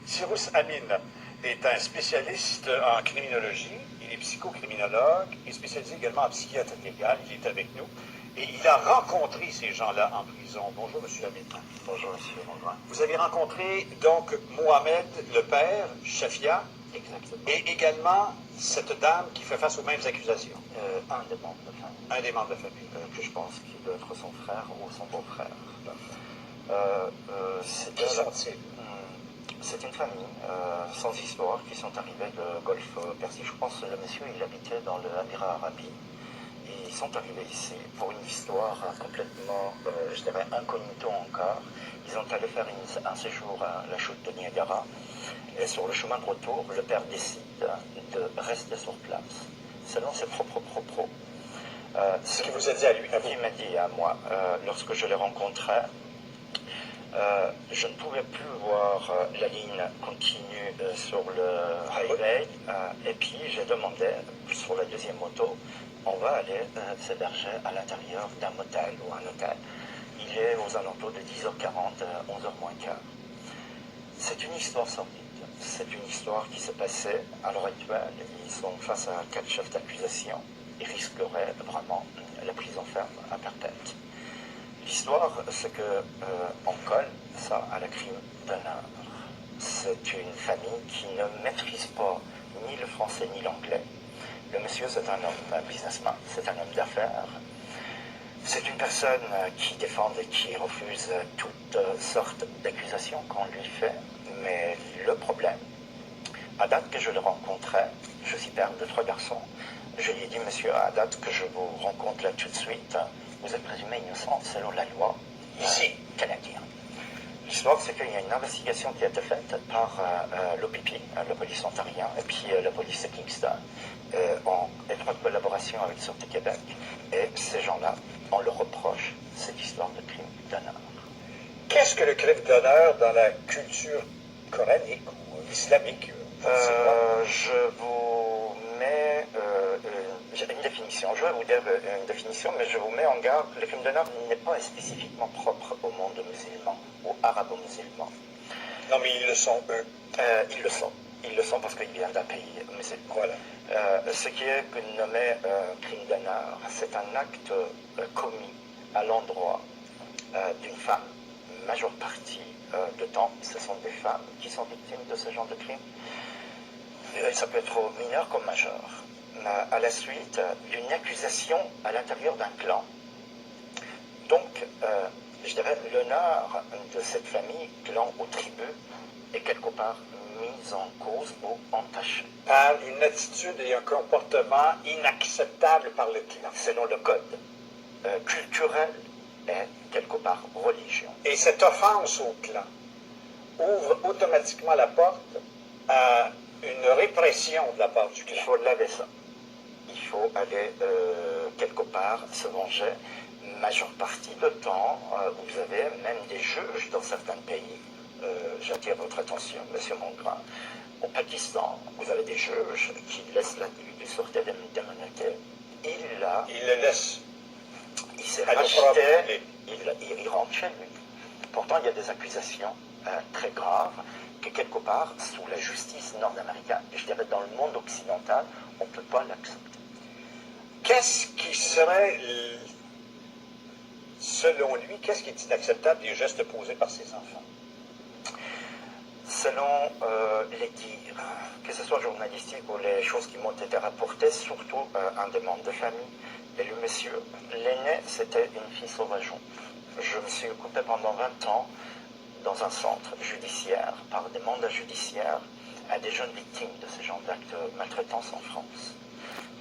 Cyrus Amin est un spécialiste en criminologie, il est psychocriminologue et spécialisé également en psychiatrie légale, il est avec nous. Et il a rencontré ces gens-là en prison. Bonjour, M. Amin. Bonjour, M. Mongrain. Vous avez rencontré donc Mohamed, le père, Chafia, Exactement. et également cette dame qui fait face aux mêmes accusations. Un des membres de famille. Un des membres de la famille. Que je pense qu'il doit être son frère ou son beau-frère. Qui sont-ils? C'est une famille sans histoire qui sont arrivés de Golfe Persique. Je pense que le monsieur, il habitait dans l'Émirat arabe. Et ils sont arrivés ici pour une histoire complètement, je dirais, incognito encore. Ils ont allé faire un séjour à la chute de Niagara. Et sur le chemin de retour, le père décide de rester sur place, selon ses propres propos. Ce qu'il vous a dit à lui, à vous? Il m'a dit à moi, lorsque je l'ai rencontré, je ne pouvais plus voir la ligne continue sur le highway, et puis j'ai demandé, sur la deuxième moto, on va aller s'héberger à l'intérieur d'un motel ou un hôtel. Il est aux alentours de 10h40, 11h moins quart. C'est une histoire sordide. C'est une histoire qui s'est passée à l'heure actuelle. Ils sont face à 4 chefs d'accusation. Ils risqueraient vraiment la prison ferme à perpète. L'histoire, c'est qu'on colle ça à la crime d'honneur. C'est une famille qui ne maîtrise pas ni le français ni l'anglais. Le monsieur, c'est un homme, un businessman, c'est un homme d'affaires. C'est une personne qui défend et qui refuse toutes sortes d'accusations qu'on lui fait. Mais le problème, à date que je le rencontrais, je suis père de 3 garçons, je lui ai dit, monsieur, à date que je vous rencontre là tout de suite, vous êtes présumé innocent selon la loi ici canadienne. L'histoire, c'est qu'il y a une investigation qui a été faite par l'OPP, la police ontarien, et puis la police de Kingston, en étroite collaboration avec Sûreté Québec. Et ces gens-là, on leur reproche cette histoire de crime d'honneur. Qu'est-ce que le crime d'honneur dans la culture coranique ou islamique? Je vous mets une définition. Je vais vous dire une définition, mais je vous mets en garde. Le crime d'honneur n'est pas spécifiquement propre au monde musulman ou arabo-musulman. Non, mais ils le sont, eux. Ils le sont. Ils le sont parce qu'ils viennent d'un pays musulman. Voilà. Ce qui est nommé crime d'honneur, c'est un acte commis à l'endroit d'une femme. Majeure partie de temps, ce sont des femmes qui sont victimes de ce genre de crime. Ça peut être mineur comme majeur. À la suite d'une accusation à l'intérieur d'un clan. Donc, je dirais, l'honneur de cette famille, clan ou tribu, est quelque part mis en cause ou entaché. Par une attitude et un comportement inacceptable par le clan. Selon le code culturel et quelque part religion. Et cette offense au clan ouvre automatiquement la porte à une répression de la part du clan. Il faut laver ça. Il faut aller quelque part se venger. Majeure partie du temps, vous avez même des juges dans certains pays. J'attire votre attention, M. Mongrain. Au Pakistan, vous avez des juges qui laissent la liberté d'immunité. Il le laisse. Il s'est racheté, il rentre chez lui. Pourtant, il y a des accusations très graves que quelque part, sous la justice nord-américaine, je dirais dans le monde occidental, on ne peut pas l'accepter. Qu'est-ce qui serait, selon lui, qu'est-ce qui est inacceptable des gestes posés par ses enfants? Selon les dires, que ce soit journalistique ou les choses qui m'ont été rapportées, surtout un des membres de famille, et le monsieur, l'aîné, c'était une fille sauvageon. Je me suis occupé pendant 20 ans dans un centre judiciaire, par des mandats judiciaires, à des jeunes victimes de ce genre d'actes de maltraitance en France.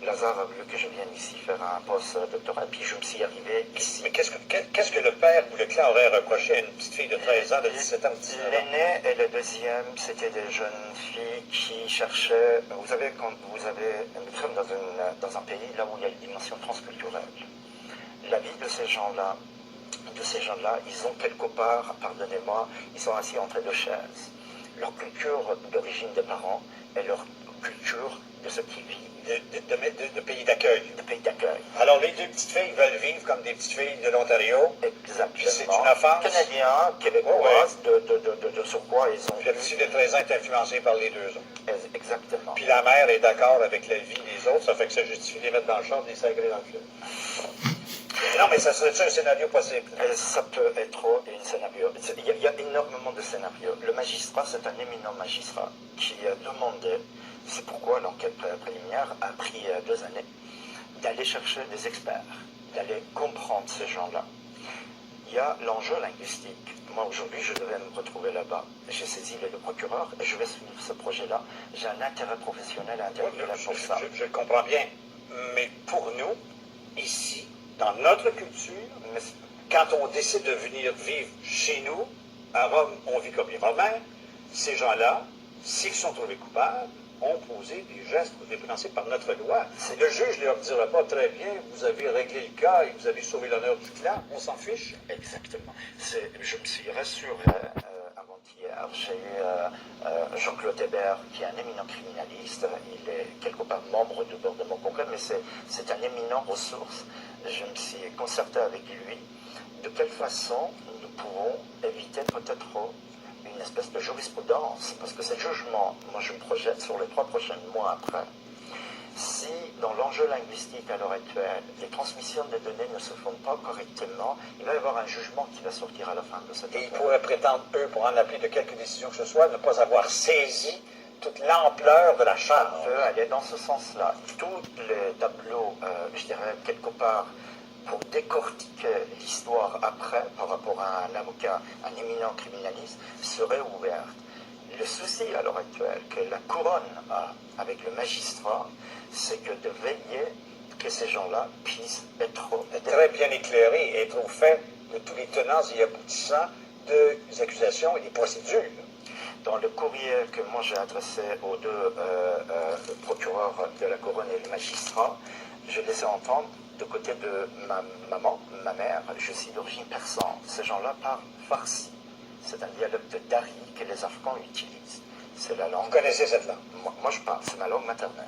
Lazare a voulu que je vienne ici faire un post-doctorat, puis je me suis arrivé ici. Mais qu'est-ce que le père ou le clan aurait reproché à une petite fille de 13 ans, de 17 ans, de 19 ans? L'aîné et le deuxième, c'était des jeunes filles qui cherchaient... Vous savez, quand nous sommes dans un pays là où il y a une dimension transculturelle. La vie de ces gens-là, ils ont quelque part, pardonnez-moi, ils sont assis entre 2 chaises. Leur culture d'origine des parents et leur culture de ceux qui vivent, de pays d'accueil. de pays d'accueil. Alors, les deux petites filles veulent vivre comme des petites filles de l'Ontario. Exactement. Puis c'est une offense. Canadiens, québécoises, de surcroît, ils ont Puis la petite de 13 ans est influencée par les deux autres. Exactement. Puis la mère est d'accord avec la vie des autres, ça fait que ça justifie de les mettre dans le char et de les sacrer dans le fleuve. Non, mais ça serait-tu un scénario possible? Ça peut être un scénario. Il y a énormément de scénarios. Le magistrat, c'est un éminent magistrat qui a demandé, c'est pourquoi l'enquête préliminaire a pris 2 années, d'aller chercher des experts, d'aller comprendre ces gens-là. Il y a l'enjeu linguistique. Moi, aujourd'hui, je devais me retrouver là-bas. J'ai saisi le procureur et je vais suivre ce projet-là. J'ai un intérêt professionnel à intervenir pour ça. Je comprends bien. Mais pour nous, ici, dans notre culture, quand on décide de venir vivre chez nous, à Rome, on vit comme les Romains. Ces gens-là, s'ils sont trouvés coupables, ont posé des gestes répréhensibles par notre loi. Le juge ne leur dira pas très bien, vous avez réglé le cas et vous avez sauvé l'honneur du clan, on s'en fiche. Exactement. Je me suis rassuré avant-hier. J'ai eu Jean-Claude Hébert, qui est un éminent criminaliste. Il est quelque part membre du bord de mon congrès, mais c'est un éminent ressource. Je me suis concerté avec lui de quelle façon nous pouvons éviter peut-être une espèce de jurisprudence, parce que ces jugements, moi je me projette sur les 3 prochains mois après, si dans l'enjeu linguistique à l'heure actuelle, les transmissions des données ne se font pas correctement, il va y avoir un jugement qui va sortir à la fin de cette Et ils affaire. pourraient prétendre, eux, pour en appeler de quelque décision que ce soit, ne pas avoir saisi toute l'ampleur de la charge. On peut aller dans ce sens-là. Tous les tableaux, je dirais, quelque part, pour décortiquer l'histoire après, par rapport à un avocat, un éminent criminaliste, seraient ouverts. Le souci à l'heure actuelle que la couronne a avec le magistrat, c'est que de veiller que ces gens-là puissent être Très bien éclairé et être au fait de tous les tenants et aboutissants des accusations et des procédures. Dans le courrier que moi j'ai adressé aux 2 procureurs de la couronne et le magistrat, je les ai entendre de côté de ma maman, ma mère, je suis d'origine persane. Ces gens-là parlent farsi. C'est un dialecte de Dari que les Afghans utilisent. C'est la langue. Vous connaissez cette langue? Moi je parle, c'est ma langue maternelle.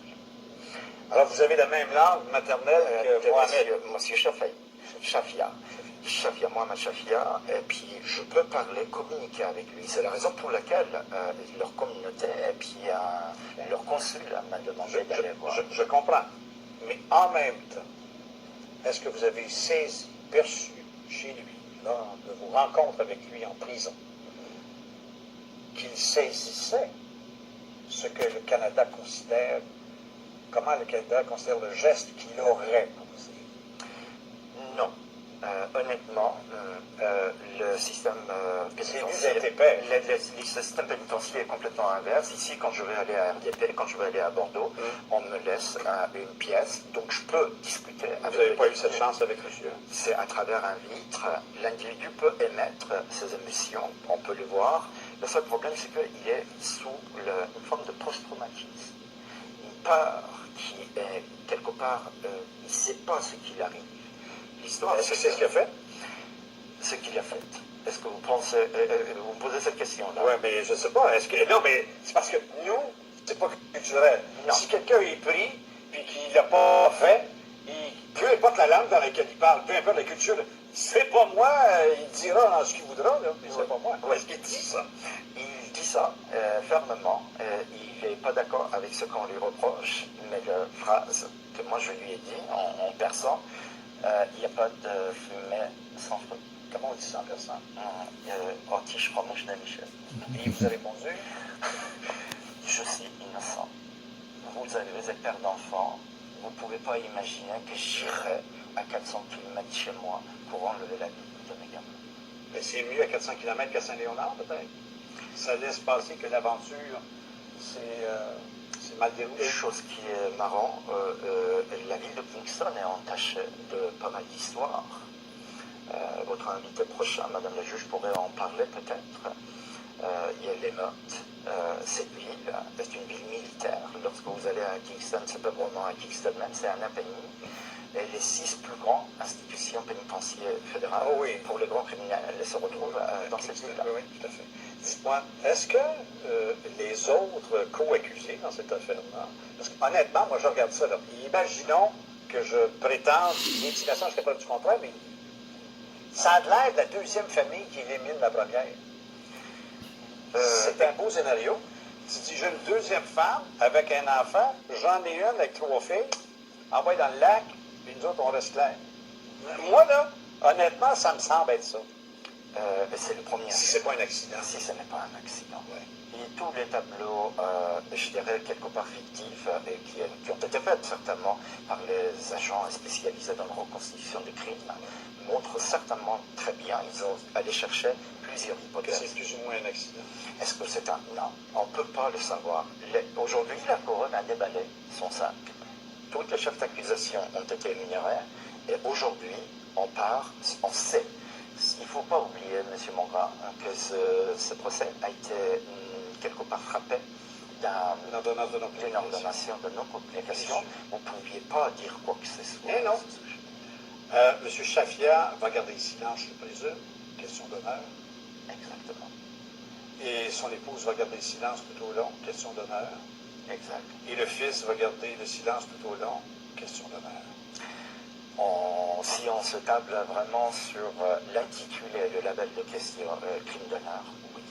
Alors vous avez la même langue maternelle que Mohamed? Monsieur Shafia. Mohamed Shafia, et puis je peux parler, communiquer avec lui. C'est la raison pour laquelle leur communauté et puis leur consul m'a demandé d'aller voir. Je comprends. Mais en même temps, est-ce que vous avez saisi, perçu chez lui, lors de vos rencontres avec lui en prison, qu'il saisissait ce que le Canada considère, comment le Canada considère le geste qu'il aurait posé? Non. Honnêtement, le système pénitentiaire le système pénitentiaire est complètement inverse. Ici, quand je vais aller à RDP, quand je vais aller à Bordeaux, on me laisse une pièce, donc je peux discuter avec. Vous n'avez pas eu cette chance avec monsieur? C'est à travers un vitre. L'individu peut émettre ses émotions, on peut le voir. Le seul problème, c'est qu'il est sous une forme de post-traumatisme. Une peur qui est quelque part, il ne sait pas ce qu'il arrive. L'histoire, est-ce que c'est ce qu'il a fait? Ce qu'il a fait. Est-ce que vous pensez, vous me posez cette question-là? Oui, mais je ne sais pas. Non, mais c'est parce que nous, c'est pas culturel. Non. Si quelqu'un est pris, puis qu'il ne l'a pas fait, peu importe la langue dans laquelle il parle, peu importe la culture, c'est pas moi, il dira ce qu'il voudra, là, mais c'est pas moi. Est-ce qu'il dit ça? Il dit ça fermement. Il n'est pas d'accord avec ce qu'on lui reproche, mais la phrase que moi je lui ai dit en persan, il n'y a pas de fumée sans feu. Comment on dit ça en persan? Otish Ramoshna Michel. Et il vous a répondu? Je suis innocent. Vous avez père d'enfant. Vous ne pouvez pas imaginer que j'irai à 400 km chez moi pour enlever la vie de mes gamins. Mais c'est mieux à 400 km qu'à Saint-Léonard, peut-être. Ça laisse penser que l'aventure, c'est mal déroulé. Chose qui est marrant, la ville de Kingston est entachée de pas mal d'histoires. Votre invité prochain, Madame la juge, pourrait en parler peut-être. Il y a l'émeute. Cette ville est une ville militaire. Lorsque vous allez à Kingston, c'est pas vraiment à Kingston même, c'est un Apennine. et les 6 plus grandes institutions pénitentiaires fédérales Ah oui. pour les grands criminels se retrouvent dans cette ville-là. Oui, tout à fait. Dites-moi, est-ce que les autres co-accusés dans cette affaire-là, parce qu'honnêtement, moi je regarde ça, là, imaginons que je prétende l'intimidation, je ne serais pas du contraire, mais ça a l'air de la deuxième famille qui élimine la première. C'est un beau scénario. Tu dis, j'ai une deuxième femme avec un enfant, j'en ai une avec 3 filles, envoie dans le lac, puis nous autres, on reste clair. Moi, là, honnêtement, ça me semble être ça. C'est le premier. Si c'est pas un accident. Si ce n'est pas un accident. Ouais. Et tous les tableaux, je dirais quelque part fictifs, et qui ont été faits certainement par les agents spécialisés dans la reconstitution des crimes, montrent certainement très bien, ils ont allé chercher plusieurs Que hypothèses. c'est plus ou moins un accident. Est-ce que c'est un... Non, on ne peut pas le savoir. Aujourd'hui, la couronne a déballé son sac. Toutes les chefs d'accusation ont été énumérés, et aujourd'hui, on sait. Il ne faut pas oublier, M. Mongrain, que ce procès a été quelque part frappé Une ordonnance de d'une ordonnation de non-complication. Vous ne pouviez pas dire quoi que ce soit. Eh non. M. Chafia va garder le silence, je présume. Question d'honneur. Exactement. Et son épouse va garder le silence tout au long. Question d'honneur. Exact. Et le fils va garder le silence tout au long. Question d'honneur. Si on se table vraiment sur l'intitulé, le label de question crime d'honneur, oui.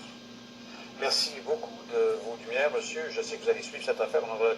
Merci beaucoup de vos lumières, monsieur. Je sais que vous allez suivre cette affaire. On en aura